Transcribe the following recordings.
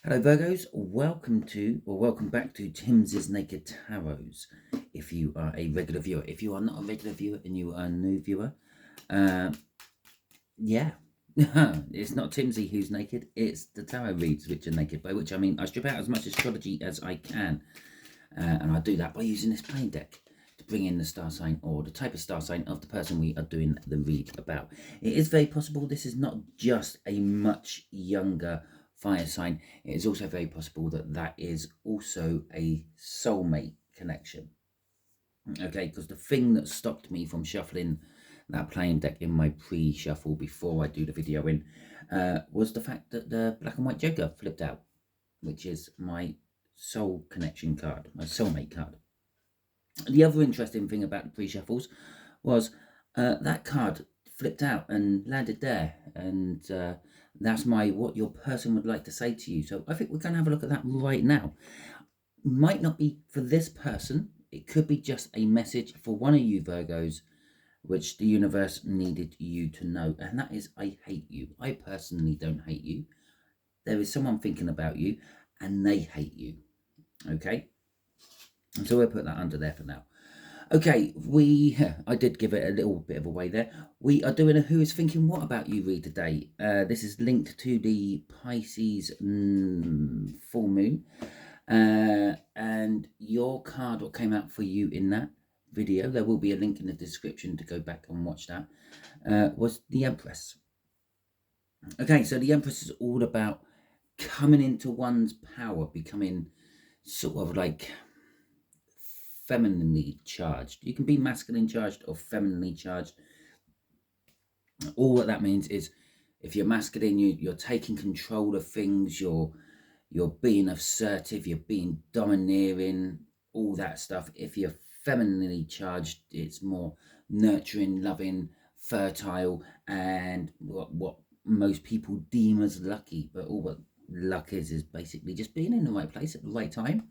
Hello Virgos, welcome back to Timsy Naked Tarots. If you are a regular viewer, if you are not a regular viewer and you are a new viewer, yeah, it's not Timsy who's naked, it's the tarot reads which are naked, by which I mean I strip out as much astrology as I can, and I do that by using this plain deck to bring in the star sign or the type of star sign of the person we are doing the read about. It is very possible this is not just a much younger fire sign. It is also very possible that that is also a soulmate connection. Okay, because the thing that stopped me from shuffling that playing deck in my pre-shuffle before I do the video in was the fact that the black and white Joker flipped out, which is my soul connection card, my soulmate card. The other interesting thing about the pre-shuffles was that card flipped out and landed there, and that's what your person would like to say to you. So I think we're going to have a look at that right now. Might not be for this person. It could be just a message for one of you Virgos, which the universe needed you to know, and that is, I hate you. I personally don't hate you. There is someone thinking about you, and they hate you. Okay? And so we'll put that under there for now. Okay, I did give it a little bit of a way there. We are doing a Who is Thinking What About You read today. This is linked to the Pisces full moon. And your card, what came out for you in that video, there will be a link in the description to go back and watch that, was the Empress. Okay, so the Empress is all about coming into one's power, becoming sort of like femininely charged. You can be masculine charged or femininely charged. All what that means is, if you're masculine, you're taking control of things, you're being assertive, you're being domineering, all that stuff. If you're femininely charged, it's more nurturing, loving, fertile, and what most people deem as lucky. But all what luck is basically just being in the right place at the right time.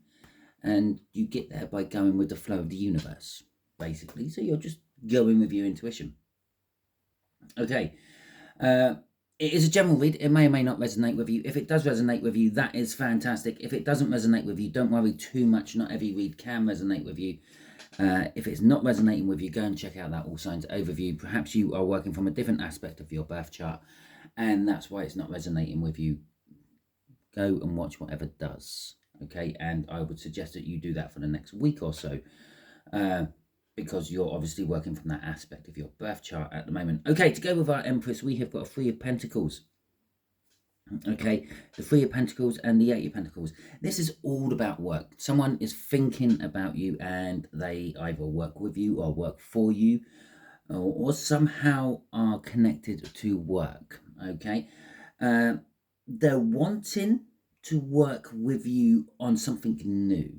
And you get there by going with the flow of the universe, basically. So you're just going with your intuition. Okay. It is a general read. It may or may not resonate with you. If it does resonate with you, that is fantastic. If it doesn't resonate with you, don't worry too much. Not every read can resonate with you. If it's not resonating with you, go and check out that All Signs overview. Perhaps you are working from a different aspect of your birth chart, and that's why it's not resonating with you. Go and watch whatever does. Okay, and I would suggest that you do that for the next week or so, because you're obviously working from that aspect of your birth chart at the moment. Okay, to go with our Empress, we have got a Three of Pentacles. Okay, the Three of Pentacles and the Eight of Pentacles. This is all about work. Someone is thinking about you, and they either work with you or work for you, or somehow are connected to work. Okay, they're wanting to work with you on something new.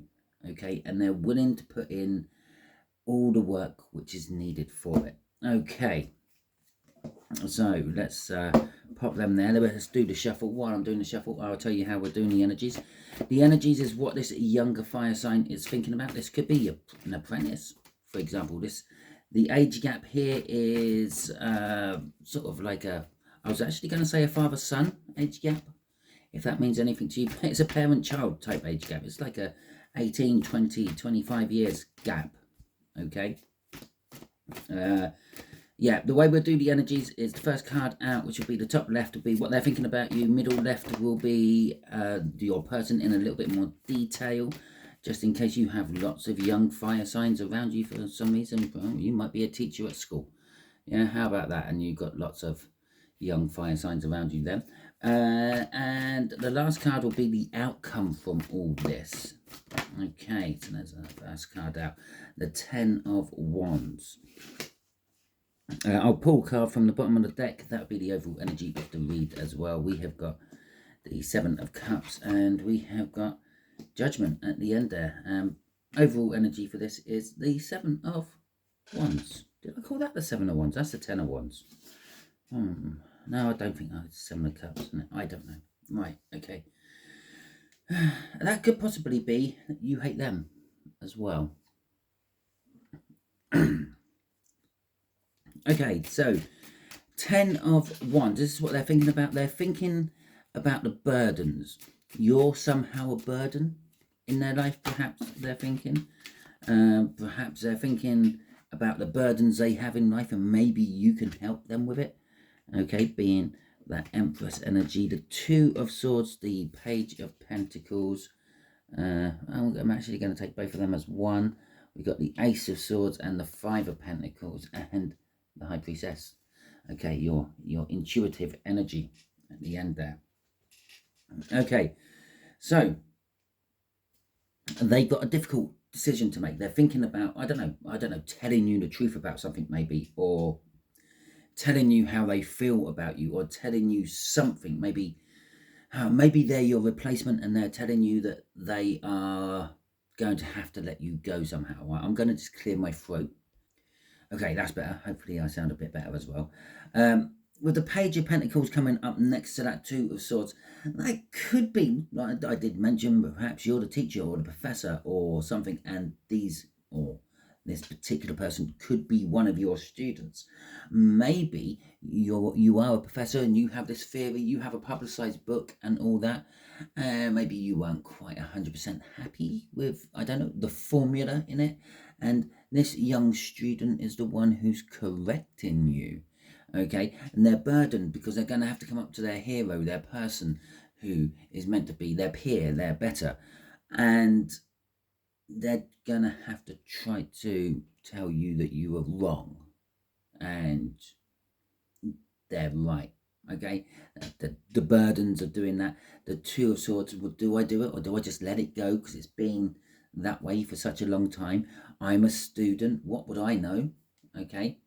Okay, and they're willing to put in all the work which is needed for it. Okay, so let's pop them there. Let's do the shuffle. While I'm doing the shuffle, I'll tell you how we're doing the energies. The energies is what this younger fire sign is thinking about. This could be an apprentice, for example. The age gap here is sort of like I was actually going to say a father-son age gap, if that means anything to you. It's a parent-child type age gap. It's like a 18, 20, 25 years gap. Okay. Yeah, the way we'll do the energies is the first card out, which will be the top left, will be what they're thinking about you. Middle left will be your person in a little bit more detail, just in case you have lots of young fire signs around you for some reason. Well, you might be a teacher at school. Yeah, how about that? And you've got lots of young fire signs around you then. And the last card will be the outcome from all this. Okay, so there's the first card out. The Ten of Wands. I'll pull a card from the bottom of the deck. That would be the overall energy of the read as well. We have got the Seven of Cups, and we have got Judgment at the end there. Overall energy for this is the Seven of Wands. Did I call that the Seven of Wands? That's the Ten of Wands. No, I don't think it's Seven of Cups. No, I don't know. Right, okay. That could possibly be that you hate them as well. Okay, so 10 of Wands. This is what they're thinking about. They're thinking about the burdens you're somehow a burden in their life, perhaps they're thinking. Perhaps they're thinking about the burdens they have in life, and maybe you can help them with it. Okay, being that Empress energy, the Two of Swords, the Page of Pentacles. I'm actually going to take both of them as one. We've got the Ace of Swords and the Five of Pentacles and the High Priestess. Okay, your intuitive energy at the end there. Okay, so they've got a difficult decision to make. They're thinking about, I don't know, telling you the truth about something maybe, or telling you how they feel about you, or telling you something. Maybe they're your replacement and they're telling you that they are going to have to let you go somehow. Right? I'm going to just clear my throat. Okay, that's better. Hopefully I sound a bit better as well. With the Page of Pentacles coming up next to that Two of Swords, that could be, like I did mention, perhaps you're the teacher or the professor or something, and this particular person could be one of your students. Maybe you are a professor and you have this theory, you have a publicized book and all that. Maybe you weren't quite 100% happy with, I don't know, the formula in it, and this young student is the one who's correcting you. Okay, and they're burdened because they're going to have to come up to their hero, their person who is meant to be their peer, their better, and they're going to have to try to tell you that you were wrong and they're right. Okay, the burdens of doing that. The Two of Swords, well, do I do it or do I just let it go because it's been that way for such a long time? I'm a student, what would I know? Okay,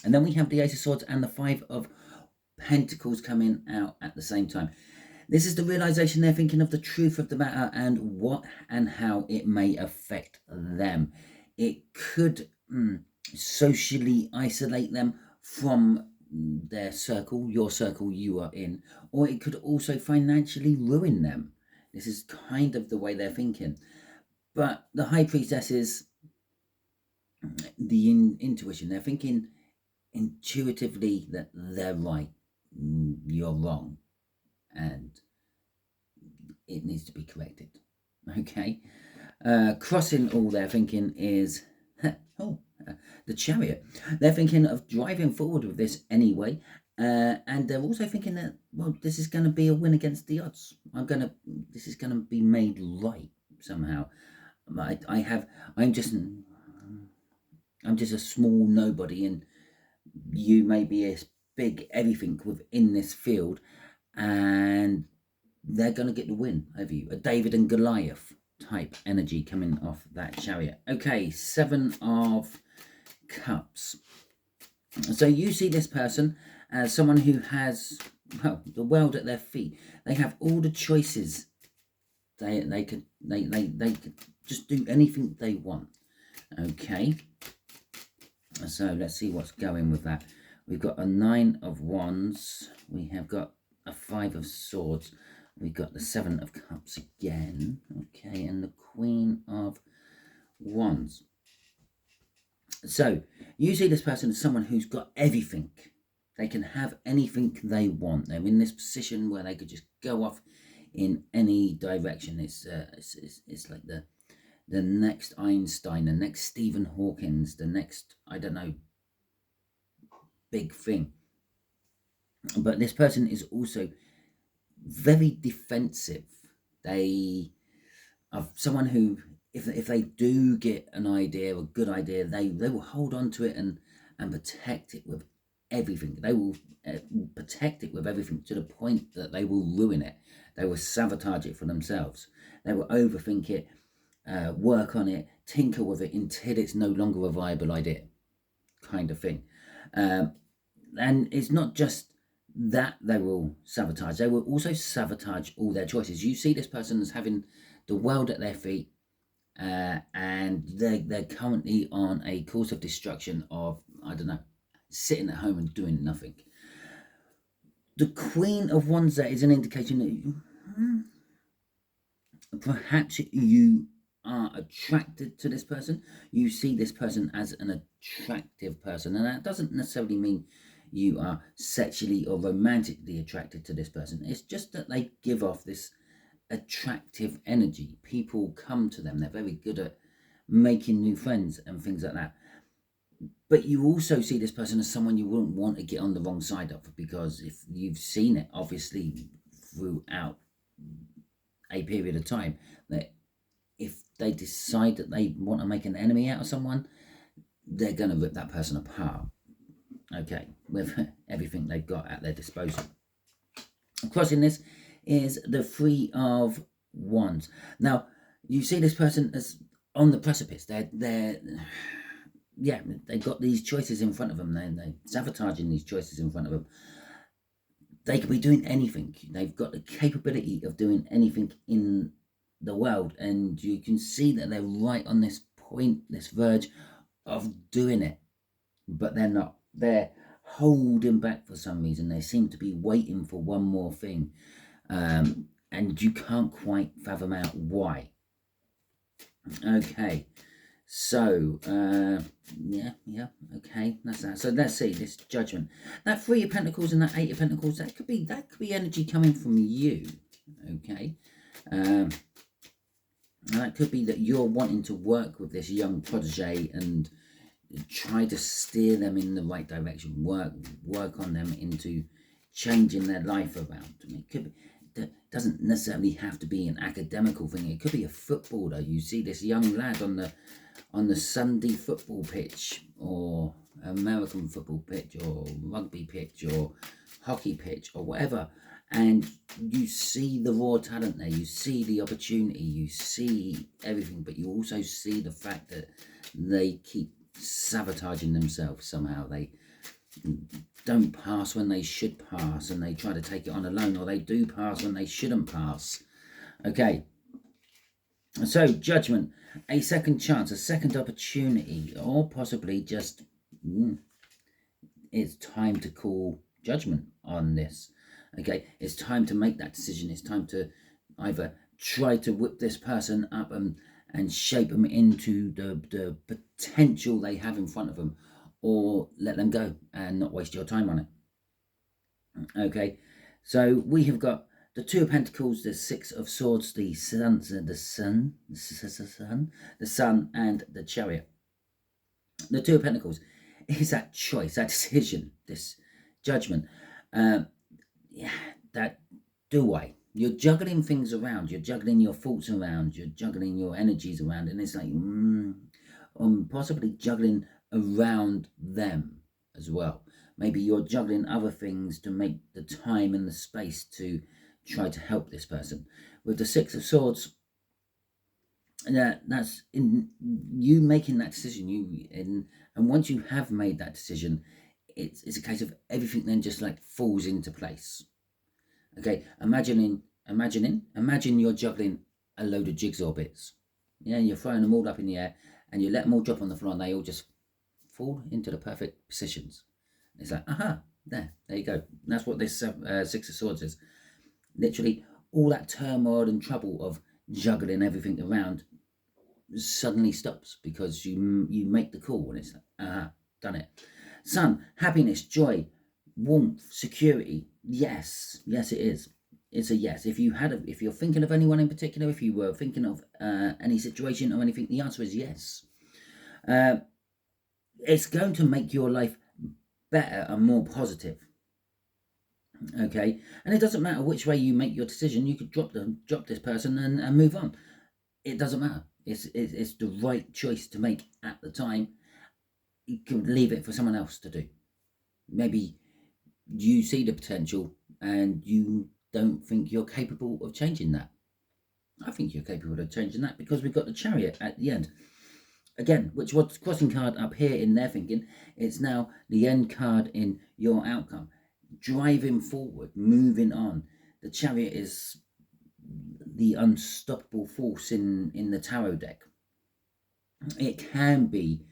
and then we have the Ace of Swords and the Five of Pentacles coming out at the same time. This is the realization they're thinking of the truth of the matter and what and how it may affect them. It could socially isolate them from their circle, your circle you are in, or it could also financially ruin them. This is kind of the way they're thinking. But the High Priestess is the intuition. They're thinking intuitively that they're right, you're wrong, and it needs to be corrected. Okay, crossing all their thinking is the Chariot. They're thinking of driving forward with this anyway, and they're also thinking that, well, this is going to be a win against the odds. This is going to be made right somehow. I'm just a small nobody, and you may be a big everything within this field, and they're going to get the win over you. A David and Goliath type energy coming off that Chariot. Okay, Seven of Cups. So you see this person as someone who has, well, the world at their feet. They have all the choices. They could just do anything they want. Okay. So let's see what's going with that. We've got a Nine of Wands. We have got a Five of Swords. We've got the Seven of Cups again. Okay, and the Queen of Wands. So you see this person as someone who's got everything. They can have anything they want. They're in this position where they could just go off in any direction. It's like the next Einstein, the next Stephen Hawkins, the next, I don't know, big thing. But this person is also very defensive. They are someone who, if they do get an idea, a good idea, they will hold on to it and protect it with everything. They will protect it with everything to the point that they will ruin it. They will sabotage it for themselves. They will overthink it, work on it, tinker with it until it's no longer a viable idea, kind of thing. And it's not just that they will sabotage. They will also sabotage all their choices. You see this person as having the world at their feet, and they're currently on a course of destruction of, I don't know, sitting at home and doing nothing. The Queen of Wands there is an indication that perhaps you are attracted to this person. You see this person as an attractive person, and that doesn't necessarily mean you are sexually or romantically attracted to this person. It's just that they give off this attractive energy. People come to them. They're very good at making new friends and things like that. But you also see this person as someone you wouldn't want to get on the wrong side of, because if you've seen it, obviously, throughout a period of time, that if they decide that they want to make an enemy out of someone, they're going to rip that person apart, okay, with everything they've got at their disposal. Crossing this is the Three of Wands. Now, you see this person as on the precipice. Yeah, they've got these choices in front of them. They're sabotaging these choices in front of them. They could be doing anything. They've got the capability of doing anything in the world, and you can see that they're right on this point, this verge of doing it, but they're not. They're holding back for some reason. They seem to be waiting for one more thing, and you can't quite fathom out why. Okay, so yeah, okay, that's that. So let's see this Judgment. That Three of Pentacles and that Eight of Pentacles, that could be energy coming from you. Okay, that could be that you're wanting to work with this young protege and try to steer them in the right direction. Work on them into changing their life around. It could be. That doesn't necessarily have to be an academical thing. It could be a footballer. You see this young lad on the Sunday football pitch, or American football pitch, or rugby pitch, or hockey pitch, or whatever, and you see the raw talent there. You see the opportunity. You see everything, but you also see the fact that they keep sabotaging themselves somehow. They don't pass when they should pass, and they try to take it on alone, or they do pass when they shouldn't pass. Okay, so Judgment, a second chance, a second opportunity, or possibly just it's time to call judgment on this. Okay, it's time to make that decision. It's time to either try to whip this person up and shape them into the potential they have in front of them, or let them go and not waste your time on it. Okay, so we have got the Two of Pentacles, the Six of Swords, the Sun, and the Chariot. The Two of Pentacles is that choice, that decision, this Judgment. Yeah, that do-I. You're juggling things around. You're juggling your thoughts around. You're juggling your energies around, and it's like possibly juggling around them as well. Maybe you're juggling other things to make the time and the space to try to help this person. With the Six of Swords, that's in you making that decision. And once you have made that decision, it's a case of everything then just like falls into place. Okay, imagine you're juggling a load of jigsaw bits. Yeah, you're throwing them all up in the air, and you let them all drop on the floor, and they all just fall into the perfect positions. It's like, aha, there you go. And that's what this Six of Swords is. Literally, all that turmoil and trouble of juggling everything around suddenly stops because you make the call, and it's like, aha, done it. Sun, happiness, joy, warmth, security. Yes, it is. It's a yes. If you're thinking of anyone in particular, if you were thinking of any situation or anything, the answer is yes. It's going to make your life better and more positive. Okay, and it doesn't matter which way you make your decision. You could drop this person and move on. It doesn't matter. It's the right choice to make at the time. You can leave it for someone else to do. Maybe you see the potential and you don't think you're capable of changing that. I think you're capable of changing that, because we've got the Chariot at the end. Again, which was crossing card up here in their thinking, it's now the end card in your outcome. Driving forward, moving on. The Chariot is the unstoppable force in the tarot deck. It can be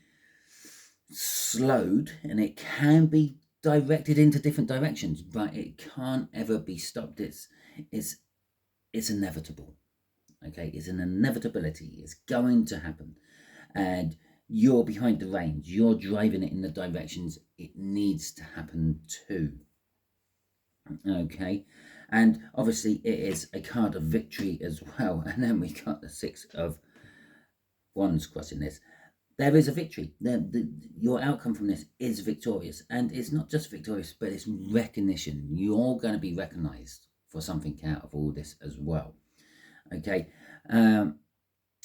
slowed and it can be directed into different directions, but it can't ever be stopped. It's inevitable. Okay, it's an inevitability. It's going to happen, and you're behind the reins. You're driving it in the directions it needs to happen to. Okay, and obviously it is a card of victory as well. And then we got the Six of Wands crossing this. There is a victory. Your outcome from this is victorious, and it's not just victorious, but it's recognition. You're going to be recognized for something out of all this as well. Okay,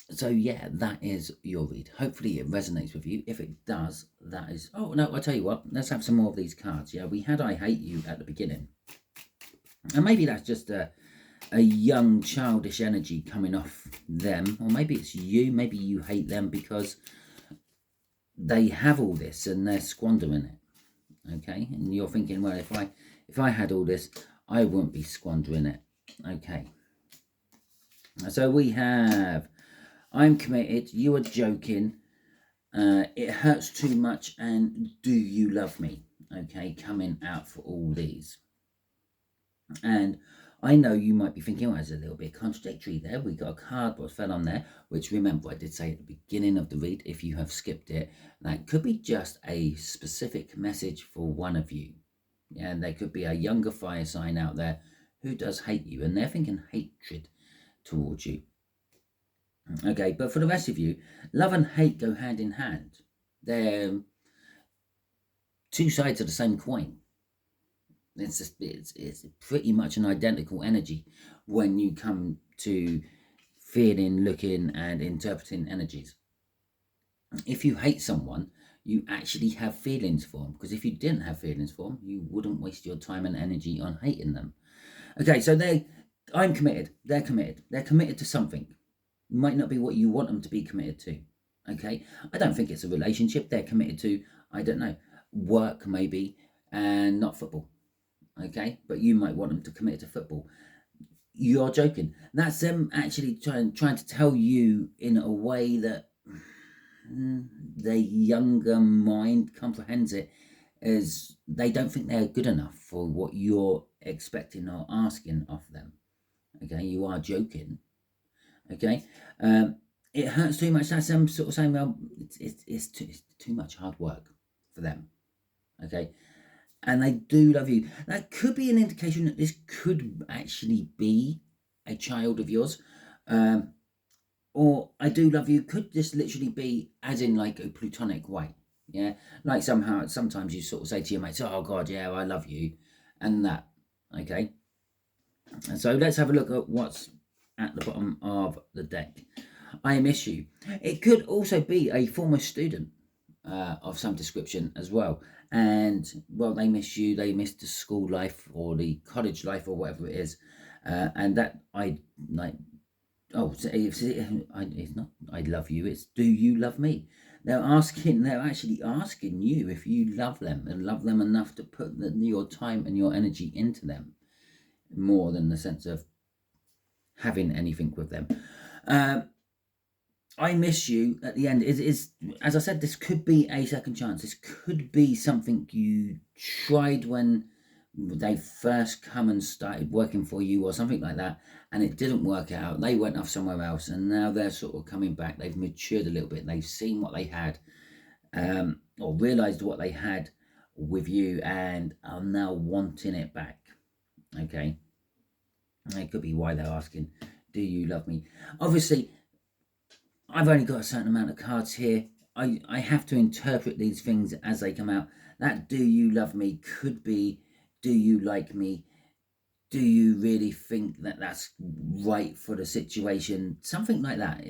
so yeah, that is your read. Hopefully it resonates with you. If it does, that is... Oh no, I'll tell you what, let's have some more of these cards. Yeah, we had I Hate You at the beginning, and maybe that's just a young childish energy coming off them, or maybe it's you. Maybe you hate them because they have all this and they're squandering it. Okay, and you're thinking, well, if I had all this, I wouldn't be squandering it. Okay, so we have, I'm committed, you are joking, it hurts too much, and do you love me? Okay, coming out for all these. And I know you might be thinking, well, it's a little bit contradictory there. We got a card what fell on there, which, remember, I did say at the beginning of the read, if you have skipped it, that could be just a specific message for one of you. Yeah, and there could be a younger fire sign out there who does hate you, and they're thinking hatred towards you. Okay, but for the rest of you, love and hate go hand in hand. They're two sides of the same coin. It's pretty much an identical energy when you come to feeling, looking, and interpreting energies. If you hate someone, you actually have feelings for them, because if you didn't have feelings for them, you wouldn't waste your time and energy on hating them. Okay, so I'm committed. They're committed. They're committed to something. It might not be what you want them to be committed to. Okay, I don't think it's a relationship. They're committed to, I don't know, work maybe, and not football. Okay, but you might want them to commit to football. You're joking. That's them actually trying to tell you in a way that the younger mind comprehends it as they don't think they're good enough for what you're expecting or asking of them. Okay, you are joking. Okay, it hurts too much. That's them sort of saying, well, it's too much hard work for them. Okay, and they do love you. That could be an indication that this could actually be a child of yours. Or I do love you could just literally be as in like a platonic way. Yeah, like sometimes you sort of say to your mates, oh God, yeah, I love you, and that. Okay, and so let's have a look at what's at the bottom of the deck. I miss you. It could also be a former student of some description as well, and well, they miss you. They miss the school life or the college life or whatever it is, and that I like. Oh, so it's not I love you, it's do you love me? They're actually asking you if you love them and love them enough to put your time and your energy into them, more than the sense of having anything with them. I miss you at the end is, as I said, this could be a second chance. This could be something you tried when they first come and started working for you or something like that, and it didn't work out. They went off somewhere else, and now they're sort of coming back. They've matured a little bit. They've seen what they had, or realized what they had with you, and are now wanting it back. Okay, it could be why they're asking, do you love me? Obviously, I've only got a certain amount of cards here. I have to interpret these things as they come out. That do you love me could be, do you like me? Do you really think that that's right for the situation? Something like that.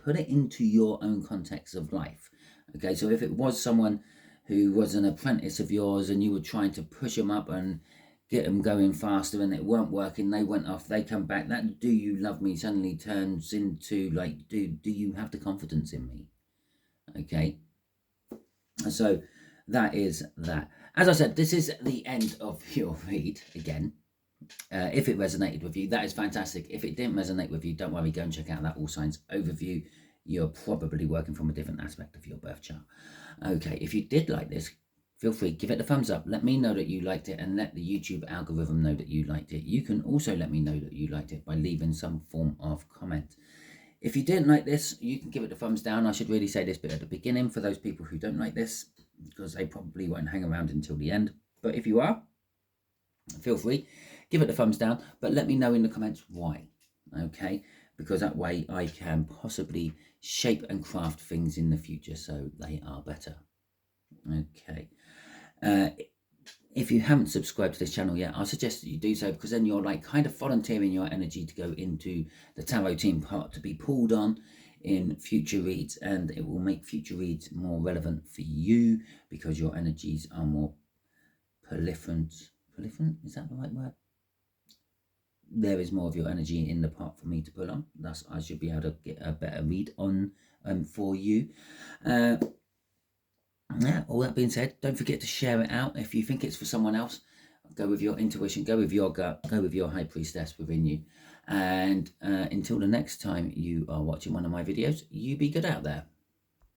Put it into your own context of life. Okay, so if it was someone who was an apprentice of yours and you were trying to push them up and get them going faster and it weren't working, they went off, they come back, that do you love me suddenly turns into like, do you have the confidence in me? Okay, so that is that. As I said, this is the end of your read again. If it resonated with you, that is fantastic. If it didn't resonate with you, don't worry, go and check out that All Signs overview. You're probably working from a different aspect of your birth chart. Okay, if you did like this, feel free, give it a thumbs up. Let me know that you liked it and let the YouTube algorithm know that you liked it. You can also let me know that you liked it by leaving some form of comment. If you didn't like this, you can give it a thumbs down. I should really say this bit at the beginning for those people who don't like this, because they probably won't hang around until the end. But if you are, feel free, give it a thumbs down, but let me know in the comments why, okay? Because that way I can possibly shape and craft things in the future so they are better, okay? If you haven't subscribed to this channel yet, I suggest that you do so, because then you're like kind of volunteering your energy to go into the tarot team part to be pulled on in future reads, and it will make future reads more relevant for you because your energies are more proliferant. Proliferant, is that the right word? There is more of your energy in the part for me to pull on, thus I should be able to get a better read on for you. Yeah, all that being said, don't forget to share it out. If you think it's for someone else, go with your intuition, go with your gut, go with your high priestess within you. And until the next time you are watching one of my videos, you be good out there.